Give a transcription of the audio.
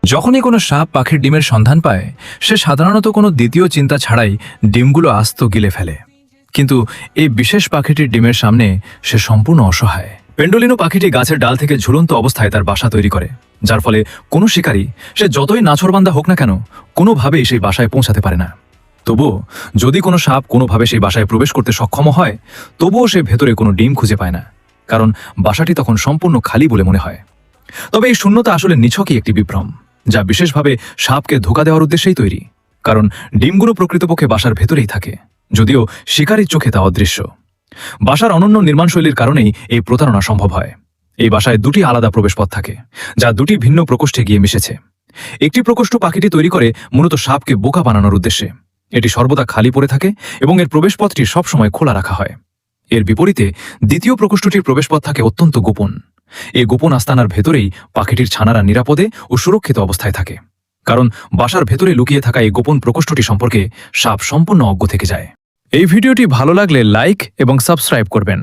যখনই কোনো সাপ পাখির ডিমের সন্ধান পায় সে সাধারণত কোনো দ্বিতীয় চিন্তা ছাড়াই ডিমগুলো আস্ত গিলে ফেলে। কিন্তু এই বিশেষ পাখিটির ডিমের সামনে সে সম্পূর্ণ অসহায়। পেন্ডোলিনো পাখিটি গাছের ডাল থেকে ঝুলন্ত অবস্থায় তার বাসা তৈরি করে, যার ফলে কোনো শিকারী সে যতই নাছোড়বান্দা হোক না কেন কোনোভাবেই সেই বাসায় পৌঁছাতে পারে না। তবুও যদি কোনো সাপ কোনোভাবে সেই বাসায় প্রবেশ করতে সক্ষম হয়, তবুও সে ভেতরে কোনো ডিম খুঁজে পায় না, কারণ বাসাটি তখন সম্পূর্ণ খালি বলে মনে হয়। তবে এই শূন্যতা আসলে নিছকই একটি বিভ্রম, যা বিশেষভাবে সাপকে ধোঁকা দেওয়ার উদ্দেশ্যেই তৈরি, কারণ ডিমগুলো প্রকৃতপক্ষে বাসার ভেতরেই থাকে, যদিও শিকারীর চোখে তা অদৃশ্য। বাসার অনন্য নির্মাণশৈলীর কারণেই এই প্রতারণা সম্ভব হয়। এই বাসায় দুটি আলাদা প্রবেশপথ থাকে, যা দুটি ভিন্ন প্রকোষ্ঠে গিয়ে মিশেছে। একটি প্রকোষ্ঠ পাখিটি তৈরি করে মূলত সাপকে বোকা বানানোর উদ্দেশ্যে। এটি সর্বদা খালি পড়ে থাকে এবং এর প্রবেশপথটি সবসময় খোলা রাখা হয়। এর বিপরীতে দ্বিতীয় প্রকোষ্ঠটির প্রবেশপথ থাকে অত্যন্ত গোপন। এই গোপন আস্তানার ভেতরেই পাখিটির ছানারা নিরাপদে ও সুরক্ষিত অবস্থায় থাকে, কারণ বাসার ভেতরে লুকিয়ে থাকা এই গোপন প্রকোষ্ঠটি সম্পর্কে সাপ সম্পূর্ণ অজ্ঞ থেকে যায়। এই ভিডিওটি ভালো লাগলে লাইক এবং সাবস্ক্রাইব করবেন।